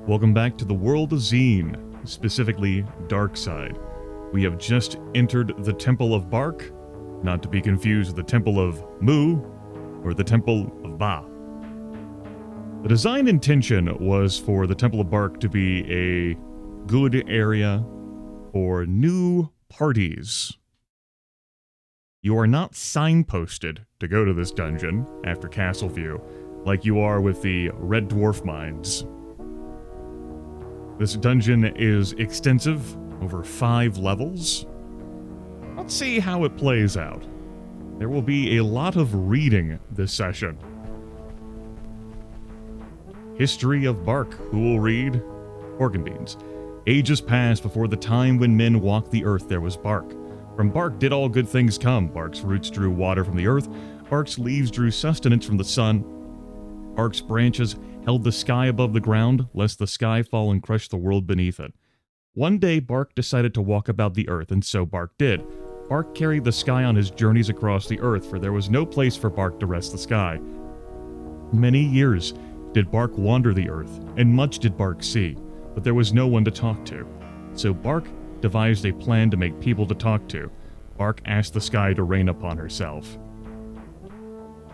Welcome back to the world of Xeen, specifically Dark Side. We have just entered the Temple of Bark, not to be confused with the Temple of Mu or the Temple of Ba. The design intention was for the Temple of Bark to be a good area for new parties. You are not signposted to go to this dungeon after Castle View, like you are with the Red Dwarf Mines. This dungeon is extensive, over 5 levels. Let's see how it plays out. There will be a lot of reading this session. History of Bark. Who will read? Pork and Beans. Ages passed before the time when men walked the earth there was Bark. From Bark did all good things come. Bark's roots drew water from the earth. Bark's leaves drew sustenance from the sun. Bark's branches held the sky above the ground, lest the sky fall and crush the world beneath it. One day Bark decided to walk about the earth, and so Bark did. Bark carried the sky on his journeys across the earth, for there was no place for Bark to rest the sky. Many years did Bark wander the earth, and much did Bark see, but there was no one to talk to. So Bark devised a plan to make people to talk to. Bark asked the sky to rain upon herself.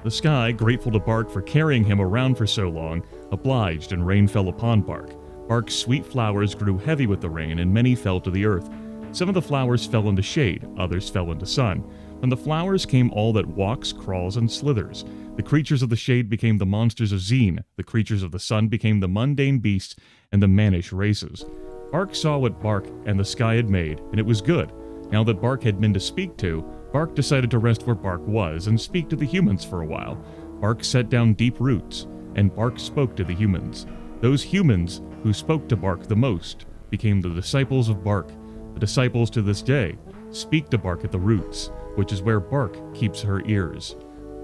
The sky, grateful to Bark for carrying him around for so long, obliged, and rain fell upon Bark. Bark's sweet flowers grew heavy with the rain, and many fell to the earth. Some of the flowers fell into shade, others fell into sun. From the flowers came all that walks, crawls, and slithers. The creatures of the shade became the monsters of Xeen. The creatures of the sun became the mundane beasts and the mannish races. Bark saw what Bark and the sky had made, and it was good. Now that Bark had men to speak to, Bark decided to rest where Bark was and speak to the humans for a while. Bark set down deep roots, and Bark spoke to the humans. Those humans who spoke to Bark the most became the disciples of Bark. The disciples to this day speak to Bark at the roots, which is where Bark keeps her ears.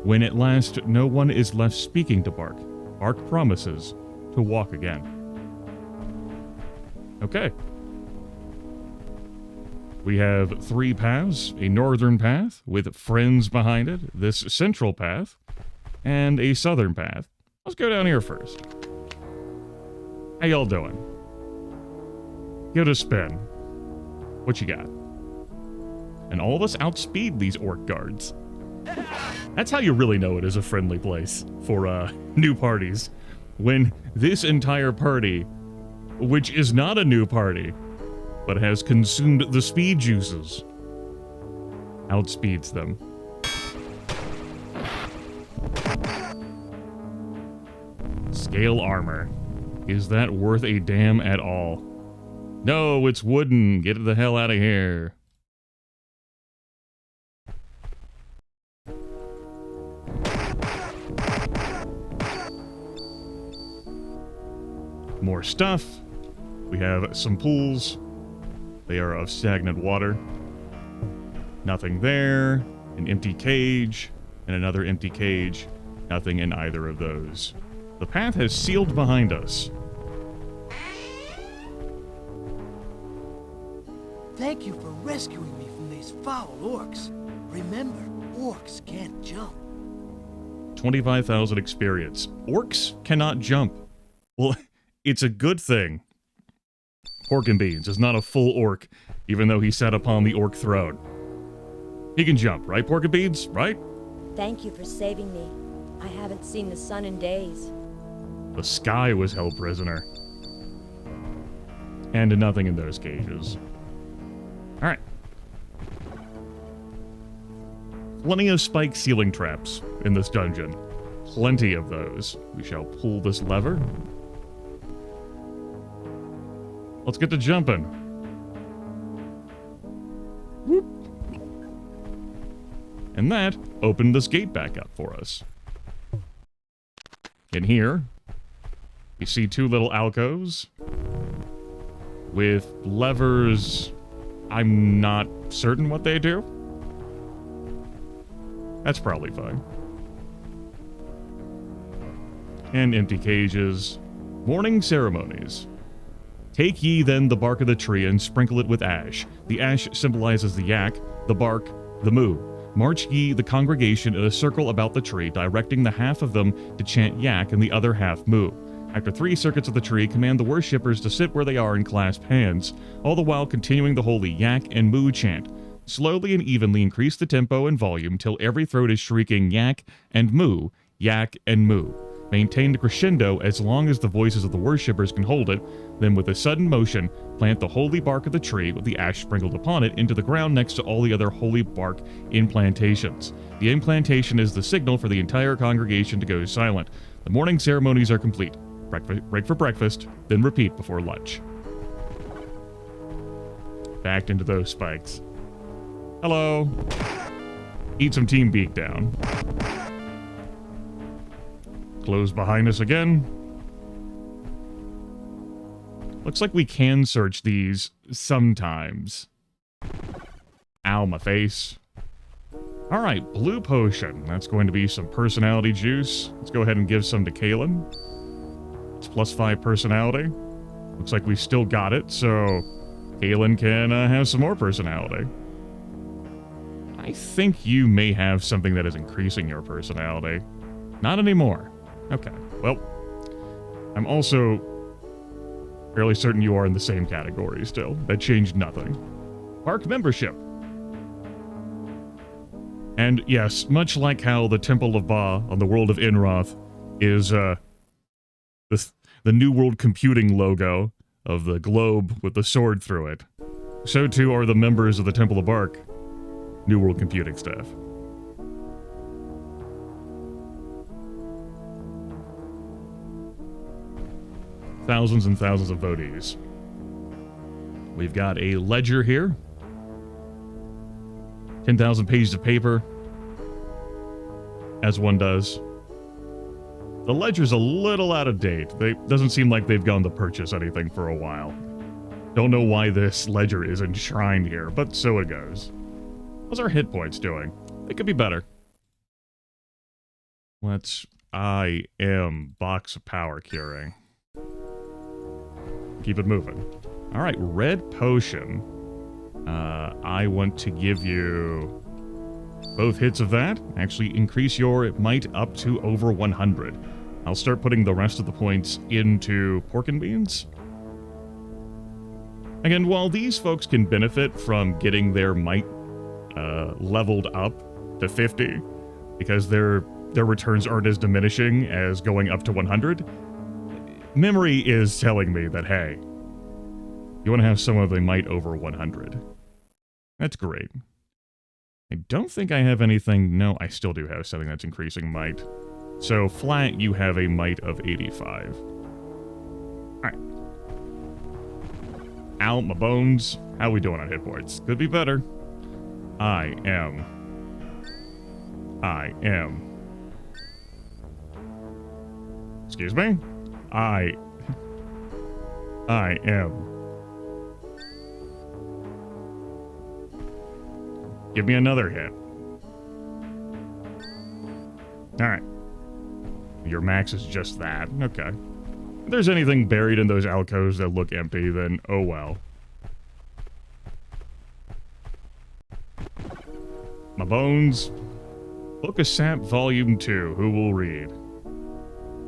When at last no one is left speaking to Bark, Bark promises to walk again. Okay. We have 3 paths, a northern path with friends behind it, this central path, and a southern path. Let's go down here first. How y'all doing? Give it a spin. What you got? And all of us outspeed these orc guards. That's how you really know it is a friendly place for new parties. When this entire party, which is not a new party, but has consumed the speed juices, outspeeds them. Scale armor. Is that worth a damn at all? No, it's wooden. Get the hell out of here. More stuff. We have some pools. They are of stagnant water. Nothing there. An empty cage. And another empty cage. Nothing in either of those. The path has sealed behind us. Thank you for rescuing me from these foul orcs. Remember, orcs can't jump. 25,000 experience. Orcs cannot jump. Well, it's a good thing. Pork and Beans is not a full orc, even though he sat upon the orc throne. He can jump, right, Pork and Beans? Right? Thank you for saving me. I haven't seen the sun in days. The sky was held prisoner. And nothing in those cages. Alright. Plenty of spike ceiling traps in this dungeon. Plenty of those. We shall pull this lever. Let's get to jumping. Whoop. And that opened this gate back up for us. In here, you see 2 little alcoves with levers. I'm not certain what they do. That's probably fine. And empty cages. Morning ceremonies. Take ye then the bark of the tree and sprinkle it with ash. The ash symbolizes the yak, the bark, the moo. March ye the congregation in a circle about the tree, directing the half of them to chant yak and the other half moo. After 3 circuits of the tree, command the worshippers to sit where they are and clasp hands, all the while continuing the holy yak and moo chant. Slowly and evenly increase the tempo and volume till every throat is shrieking yak and moo, yak and moo. Maintain the crescendo as long as the voices of the worshippers can hold it, then with a sudden motion, plant the holy bark of the tree with the ash sprinkled upon it into the ground next to all the other holy bark implantations. The implantation is the signal for the entire congregation to go silent. The morning ceremonies are complete. Break for breakfast, then repeat before lunch. Backed into those spikes. Hello. Eat some team beak down. Close behind us again. Looks like we can search these sometimes. Ow, my face. Alright, blue potion. That's going to be some personality juice. Let's go ahead and give some to Kaylin. It's +5 personality. Looks like we still got it, so Kaylin can have some more personality. I think you may have something that is increasing your personality. Not anymore. Okay, well, I'm also fairly certain you are in the same category still. That changed nothing. Bark membership. And yes, much like how the Temple of Ba on the world of Inroth is the New World Computing logo of the globe with the sword through it, so too are the members of the Temple of Bark New World Computing staff. Thousands and thousands of votees. We've got a ledger here. 10,000 pages of paper. As one does. The ledger's a little out of date. Doesn't seem like they've gone to purchase anything for a while. Don't know why this ledger is enshrined here, but so it goes. How's our hit points doing? They could be better. I am box of power curing. Keep it moving. Alright, red potion. I want to give you both hits of that. Actually, increase your might up to over 100. I'll start putting the rest of the points into pork and beans. Again, while these folks can benefit from getting their might leveled up to 50, because their returns aren't as diminishing as going up to 100, memory is telling me that, hey, you want to have some of the might over 100. That's great. I don't think I have anything. No, I still do have something that's increasing might. So flat, you have a might of 85. Alright. Ow, my bones. How we doing on hit points? Could be better. I am. Excuse me? I am. Give me another hit. Alright. Your max is just that. Okay. If there's anything buried in those alcoves that look empty, then oh well. My bones. Book of Sap, Volume 2. Who will read?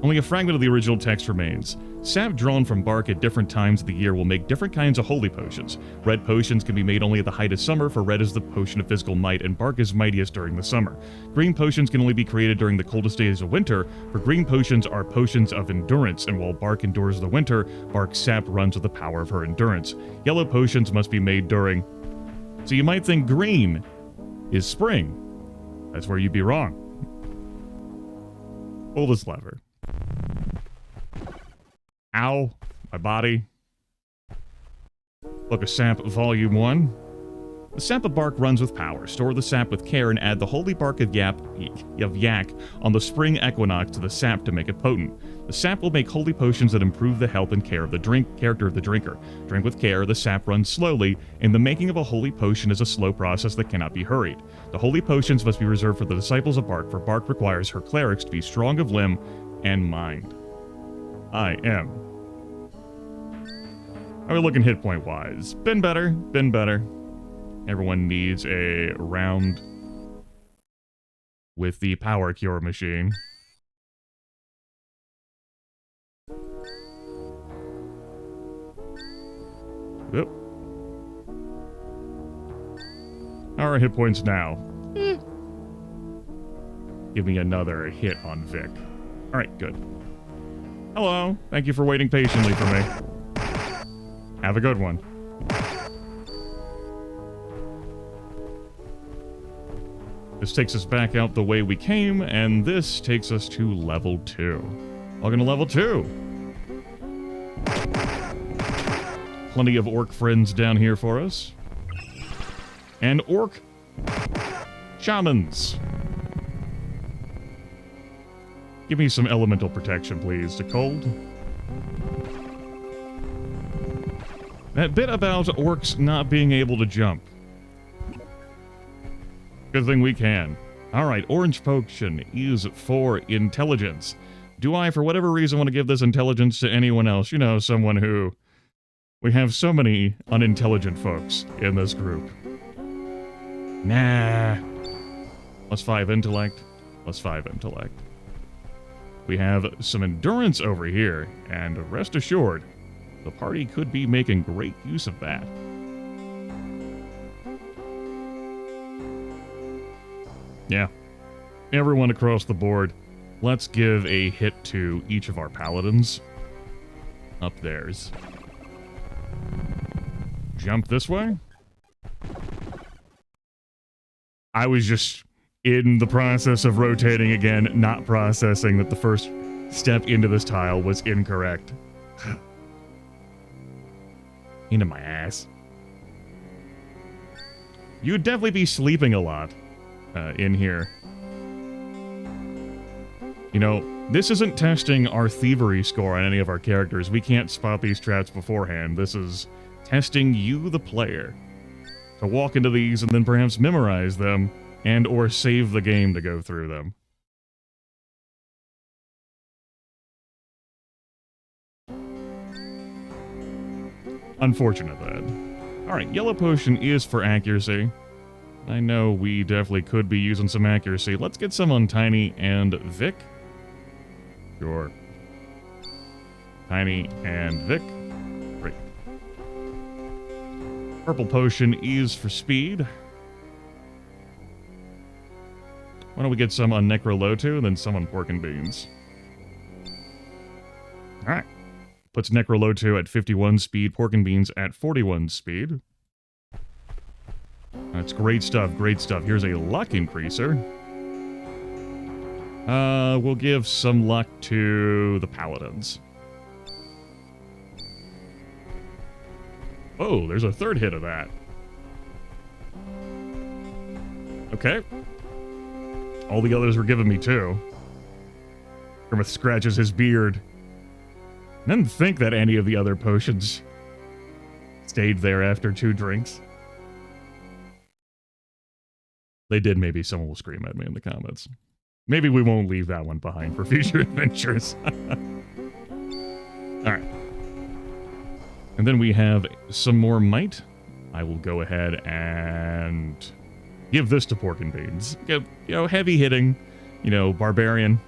Only a fragment of the original text remains. Sap drawn from bark at different times of the year will make different kinds of holy potions. Red potions can be made only at the height of summer, for red is the potion of physical might, and bark is mightiest during the summer. Green potions can only be created during the coldest days of winter, for green potions are potions of endurance, and while bark endures the winter, bark sap runs with the power of her endurance. Yellow potions must be made during... So you might think green is spring. That's where you'd be wrong. Pull this lever. Ow, my body. Book of Sap, Volume 1. The sap of bark runs with power. Store the sap with care and add the holy bark of yak on the spring equinox to the sap to make it potent. The sap will make holy potions that improve the health and character of the drinker. Drink with care, the sap runs slowly, and the making of a holy potion is a slow process that cannot be hurried. The holy potions must be reserved for the disciples of bark, for bark requires her clerics to be strong of limb and mind. I am. How are we looking hit point wise? Been better. Everyone needs a round with the power cure machine. Yep. How are our hit points now? Give me another hit on Vic. Alright, good. Hello. Thank you for waiting patiently for me. Have a good one. This takes us back out the way we came, and this takes us to level 2. Welcome to level 2. Plenty of orc friends down here for us. And orc shamans. Give me some elemental protection, please, to cold. That bit about orcs not being able to jump. Good thing we can. Alright, orange potion is for intelligence. Do I, for whatever reason, want to give this intelligence to anyone else? You know, someone who... We have so many unintelligent folks in this group. Nah. +5 intellect. +5 intellect. We have some endurance over here, and rest assured, the party could be making great use of that. Yeah. Everyone across the board, let's give a hit to each of our paladins. Up theirs. Jump this way. I was just in the process of rotating again, not processing that the first step into this tile was incorrect. Into my ass. You'd definitely be sleeping a lot in here. You know, this isn't testing our thievery score on any of our characters. We can't spot these traps beforehand. This is testing you, the player, to walk into these and then perhaps memorize them and or save the game to go through them. Unfortunate that. Alright, yellow potion is for accuracy. I know we definitely could be using some accuracy. Let's get some on Tiny and Vic. Sure. Tiny and Vic. Great. Purple potion is for speed. Why don't we get some on Necrolotu and then some on Pork and Beans? Alright. Puts Necrolotu at 51 speed, Pork and Beans at 41 speed. That's great stuff, great stuff. Here's a luck increaser. We'll give some luck to the paladins. Oh, there's a third hit of that. Okay. All the others were giving me 2. Grimith scratches his beard. I didn't think that any of the other potions stayed there after 2 drinks. They did. Maybe someone will scream at me in the comments. Maybe we won't leave that one behind for future adventures. Alright. And then we have some more might. I will go ahead and give this to Pork and Beans. You know, heavy hitting, you know, barbarian.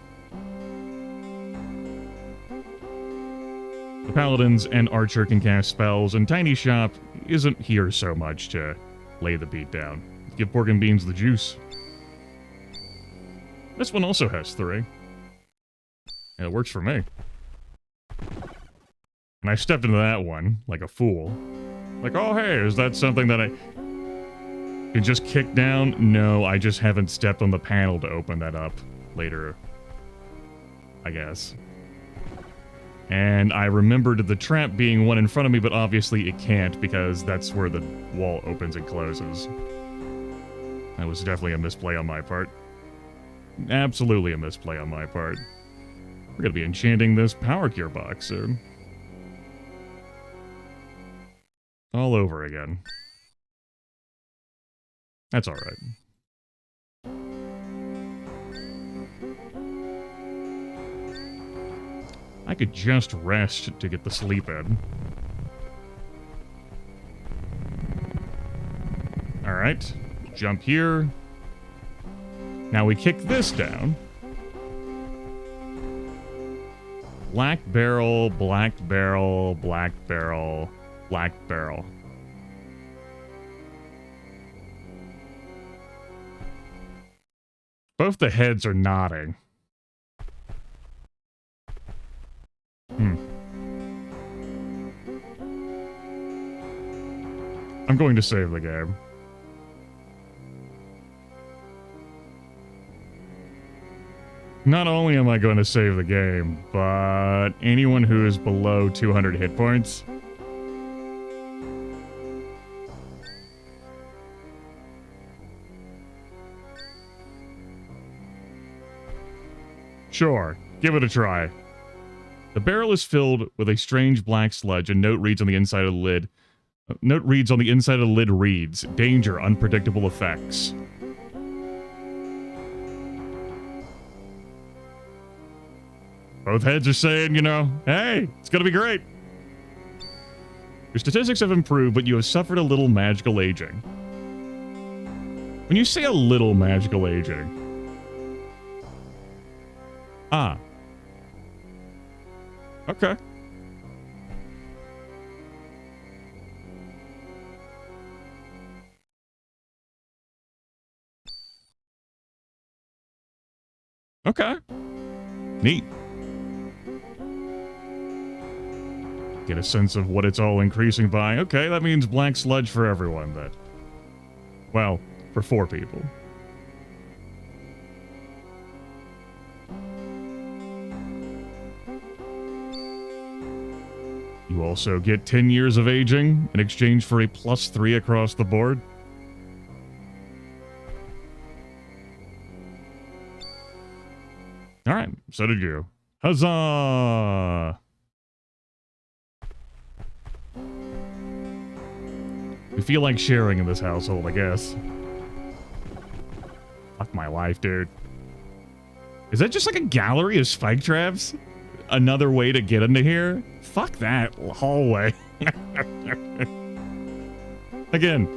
The paladins and archer can cast spells, and Tiny Shop isn't here so much to lay the beat down. Give Pork and Beans the juice. This one also has 3. Yeah, it works for me. And I stepped into that one like a fool. Like, oh hey, is that something that I can just kick down? No, I just haven't stepped on the panel to open that up later, I guess. And I remembered the trap being one in front of me, but obviously it can't because that's where the wall opens and closes. That was definitely a misplay on my part. Absolutely a misplay on my part. We're gonna be enchanting this power cure box soon. All over again. That's alright. I could just rest to get the sleep in. Alright. Jump here. Now we kick this down. Black barrel, black barrel, black barrel. Black barrel. Both the heads are nodding. I'm going to save the game. Not only am I going to save the game, but anyone who is below 200 hit points. Sure, give it a try. The barrel is filled with a strange black sludge. A note reads on the inside of the lid. Note reads on the inside of the lid reads, danger, unpredictable effects. Both heads are saying, you know, hey, it's gonna be great. Your statistics have improved, but you have suffered a little magical aging. When you say a little magical aging... Ah. Okay. Okay. Neat. Get a sense of what it's all increasing by. Okay, that means black sludge for everyone, then. Well, for 4 people. You also get 10 years of aging in exchange for a +3 across the board. Alright, so did you. Huzzah! We feel like sharing in this household, I guess. Fuck my life, dude. Is that just like a gallery of spike traps? Another way to get into here? Fuck that hallway. Again,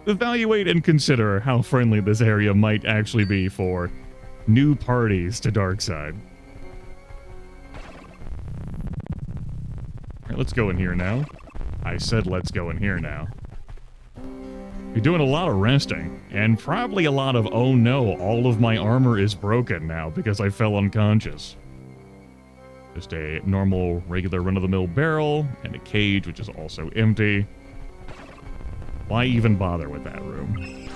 evaluate and consider how friendly this area might actually be for new parties to Darkside. Alright, let's go in here now. I said let's go in here now. You're doing a lot of resting, and probably a lot of, oh no, all of my armor is broken now because I fell unconscious. Just a normal, regular run-of-the-mill barrel, and a cage, which is also empty. Why even bother with that room?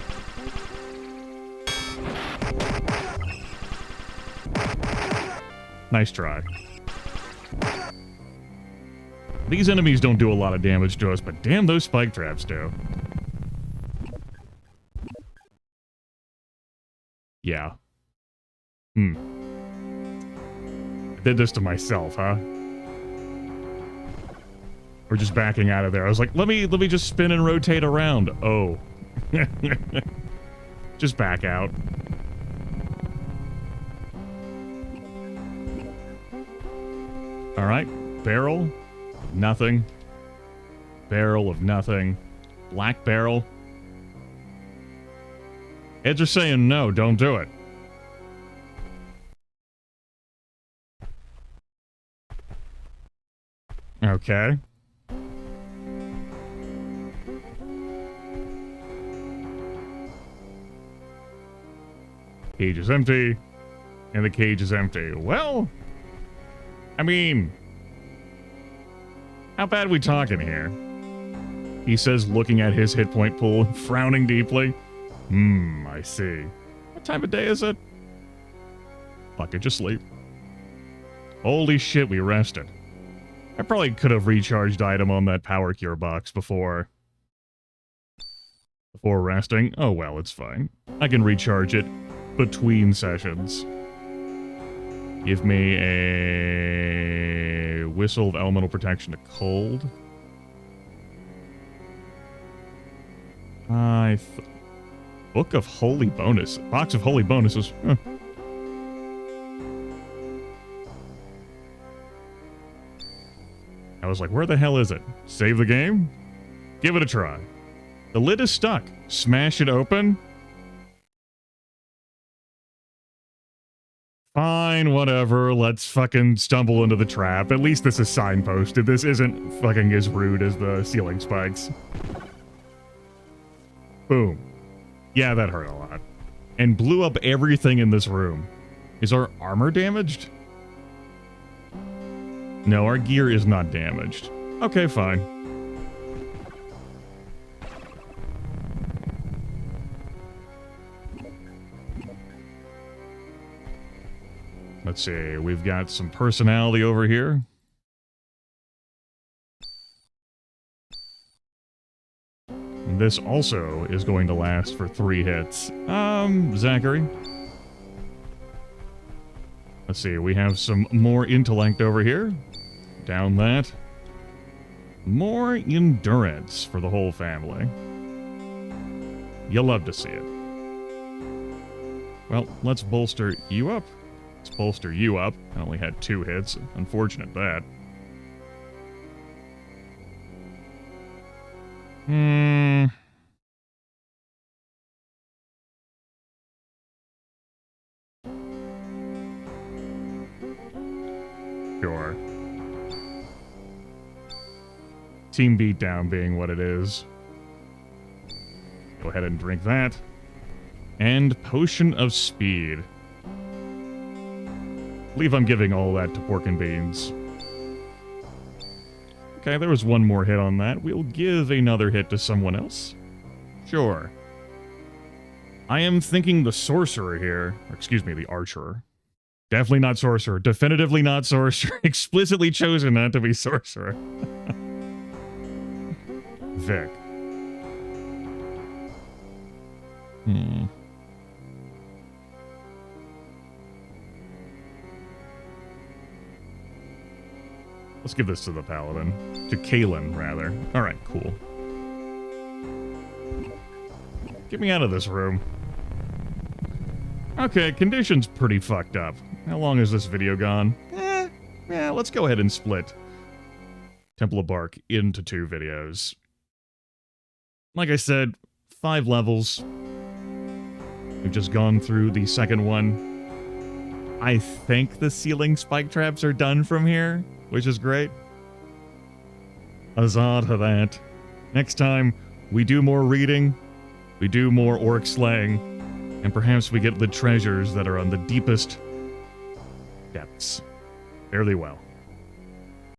Nice try. These enemies don't do a lot of damage to us, but damn, those spike traps do. Yeah. I did this to myself, huh? We're just backing out of there. I was like, let me just spin and rotate around. Oh. Just back out. Alright. Barrel. Nothing. Barrel of nothing. Black barrel. Heads are saying no, don't do it. Okay. Cage is empty. And the cage is empty. Well, I mean, how bad are we talking here? He says, looking at his hit point pool and frowning deeply. I see. What time of day is it? Fuck it, just sleep. Holy shit, we rested. I probably could have recharged item on that power cure box before resting. Oh well, it's fine. I can recharge it between sessions. Give me a whistle of elemental protection to cold. Book of Holy Bonus. Box of Holy Bonuses. Huh. I was like, where the hell is it? Save the game? Give it a try. The lid is stuck. Smash it open. Fine. fine, whatever. Let's fucking stumble into the trap. At least this is signposted. This isn't fucking as rude as the ceiling spikes. Boom. Yeah, that hurt a lot. And blew up everything in this room. Is our armor damaged? No, our gear is not damaged. Okay, fine. Let's see, we've got some personality over here. And this also is going to last for 3 hits. Zachary. Let's see, we have some more intellect over here. Down that. More endurance for the whole family. You'll love to see it. Well, let's bolster you up. Let's bolster you up. I only had 2 hits. Unfortunate that. Sure. Team beatdown being what it is. Go ahead and drink that. And potion of speed. I believe I'm giving all that to pork and beans. Okay, there was one more hit on that. We'll give another hit to someone else. Sure. I am thinking the sorcerer here. Or excuse me, the archer. Definitely not sorcerer. Definitively not sorcerer. Explicitly chosen not to be sorcerer. Vic. Let's give this to the paladin. To Kalen, rather. Alright, cool. Get me out of this room. Okay, condition's pretty fucked up. How long is this video gone? Yeah, let's go ahead and split Temple of Bark into 2 videos. Like I said, 5 levels. We've just gone through the second one. I think the ceiling spike traps are done from here, which is great. Huzzah to that. Next time, we do more reading, we do more orc slaying, and perhaps we get the treasures that are on the deepest depths. Fairly well.